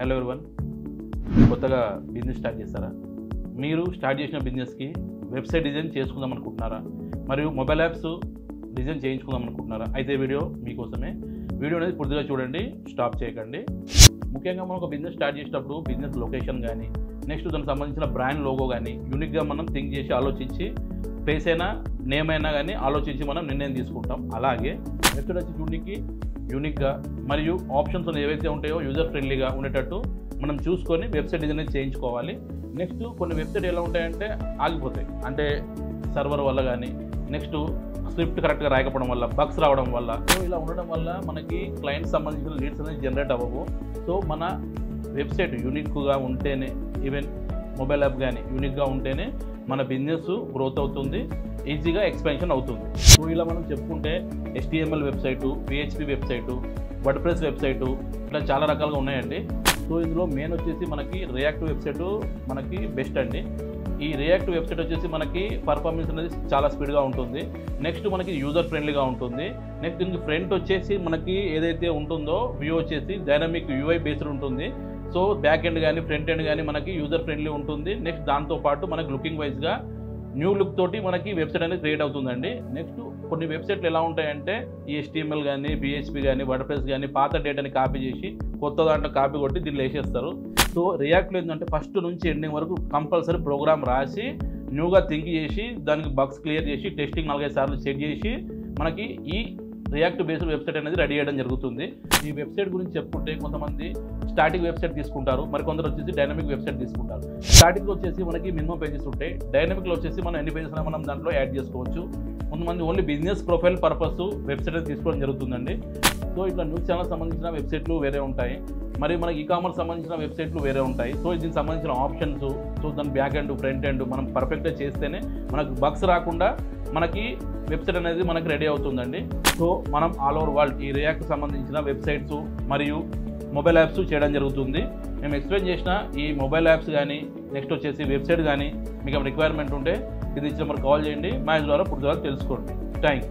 Hello everyone, కొత్తగా business start చేస్తారా? మీరు స్టార్ట్ చేసిన బిజినెస్కి వెబ్సైట్ డిజైన్ చేసుకుందాం అనుకుంటున్నారా? మరియు మొబైల్ యాప్స్ డిజైన్ చేయించుకుందాం అనుకుంటున్నారా? అయితే వీడియో మీకోసమే. వీడియో అనేది పూర్తిగా చూడండి, స్టాప్ చేయకండి. ముఖ్యంగా మనం ఒక బిజినెస్ స్టార్ట్ చేసేటప్పుడు బిజినెస్ లొకేషన్ కానీ, నెక్స్ట్ దానికి సంబంధించిన బ్రాండ్ లోగో కానీ యూనిక్గా మనం థింక్ చేసి ఆలోచించి ప్లేస్ అయినా నేమ్ అయినా కానీ ఆలోచించి మనం నిర్ణయం తీసుకుంటాం. అలాగే వెబ్సైట్ వచ్చి చూడడానికి యూనిక్గా మరియు ఆప్షన్స్ ఏవైతే ఉంటాయో యూజర్ ఫ్రెండ్లీగా ఉండేటట్టు మనం చూసుకొని వెబ్సైట్ డిజైన్ చేయించుకోవాలి. నెక్స్ట్ కొన్ని వెబ్సైట్ ఎలా ఉంటాయంటే ఆగిపోతాయి, అంటే సర్వర్ వల్ల కానీ, నెక్స్ట్ స్క్రిప్ట్ కరెక్ట్గా రాయకపోవడం వల్ల, బగ్స్ రావడం వల్ల. సో ఇలా ఉండడం వల్ల మనకి క్లయింట్ సంబంధించిన లీడ్స్ అనేది జనరేట్ అవ్వవు. సో మన వెబ్సైట్ యూనిక్గా ఉంటేనే, ఈవెన్ మొబైల్ యాప్ కానీ యూనిక్గా ఉంటేనే మన బిజినెస్ గ్రోత్ అవుతుంది, ఈజీగా ఎక్స్పాన్షన్ అవుతుంది. సో ఇలా మనం చెప్పుకుంటే HTML website, PHP website, WordPress website, ఇట్లా చాలా రకాలుగా ఉన్నాయండి. సో ఇందులో మెయిన్ వచ్చేసి మనకి రియాక్ట్ వెబ్సైటు మనకి బెస్ట్ అండి. ఈ రియాక్ట్ వెబ్సైట్ వచ్చేసి మనకి పర్ఫార్మెన్స్ అనేది చాలా స్పీడ్గా ఉంటుంది. నెక్స్ట్ మనకి యూజర్ ఫ్రెండ్లీగా ఉంటుంది. నెక్స్ట్ దీనికి ఫ్రంట్ వచ్చేసి మనకి ఏదైతే ఉంటుందో వ్యూ వచ్చేసి డైనమిక్ UI బేస్డ్ ఉంటుంది. సో బ్యాక్ ఎండ్ కానీ ఫ్రంట్ ఎండ్ కానీ మనకి యూజర్ ఫ్రెండ్లీ ఉంటుంది. నెక్స్ట్ దాంతోపాటు మనకి లుకింగ్ వైజ్గా న్యూ లుక్ తోటి మనకి వెబ్సైట్ అనేది క్రియేట్ అవుతుందండి. నెక్స్ట్ కొన్ని వెబ్సైట్లు ఎలా ఉంటాయంటే ఈ HTML కానీ, PHP కానీ, వర్డ్ప్రెస్ కానీ పాత డేటాని కాపీ చేసి కొత్త దాంట్లో కాపీ కొట్టి దీన్ని వేసేస్తారు. సో రియాక్ట్లో ఏంటంటే ఫస్ట్ నుంచి ఎండింగ్ వరకు కంపల్సరీ ప్రోగ్రామ్ రాసి న్యూగా థింక్ చేసి దానికి బగ్స్ క్లియర్ చేసి టెస్టింగ్ 4-5 సార్లు చెక్ చేసి మనకి ఈ రియాక్ట్ బేస్డ్ వెబ్సైట్ అనేది రెడీ చేయడం జరుగుతుంది. ఈ వెబ్సైట్ గురించి చెప్పుకుంటే కొంతమంది స్టాటిక్ వెబ్సైట్ తీసుకుంటారు, మరి కొందరు వచ్చేసి డైనమిక్ వెబ్సైట్ తీసుకుంటారు. స్టాటిక్లో వచ్చేసి మనకి మినిమం పేజెస్ ఉంటాయి, డైనమిక్లో వచ్చేసి మనం ఎన్ని పేజెస్ అయినా మనం దాంట్లో యాడ్ చేసుకోవచ్చు. కొంతమంది only business profile purpose website తీసుకోవడం జరుగుతుందండి. సో ఇట్లా న్యూస్ ఛానల్ సంబంధించిన వెబ్సైట్లు వేరే ఉంటాయి, మరి మనకి ఈకామర్స్ సంబంధించిన వెబ్సైట్లు వేరే ఉంటాయి. సో దీనికి సంబంధించిన ఆప్షన్స్, సో దాని బ్యాక్ ఎండ్ ఫ్రంట్ ఎండ్ మనం పర్ఫెక్ట్గా చేస్తేనే మనకు బగ్స్ రాకుండా మనకి వెబ్సైట్ అనేది మనకి రెడీ అవుతుందండి. సో మనం ఆల్ ఓవర్ వరల్డ్ ఈ రియాక్ట్ సంబంధించిన వెబ్సైట్స్ మరియు మొబైల్ యాప్స్ చేయడం జరుగుతుంది. మేము ఎక్స్ప్లెయిన్ చేసిన ఈ మొబైల్ యాప్స్ కానీ, నెక్స్ట్ వచ్చేసి వెబ్సైట్ కానీ మీకు రిక్వైర్మెంట్ ఉంటే ఇది ఇచ్చిన మరి కాల్ చేయండి, మా ద్వారా పూర్తిగా తెలుసుకోండి. Thank you.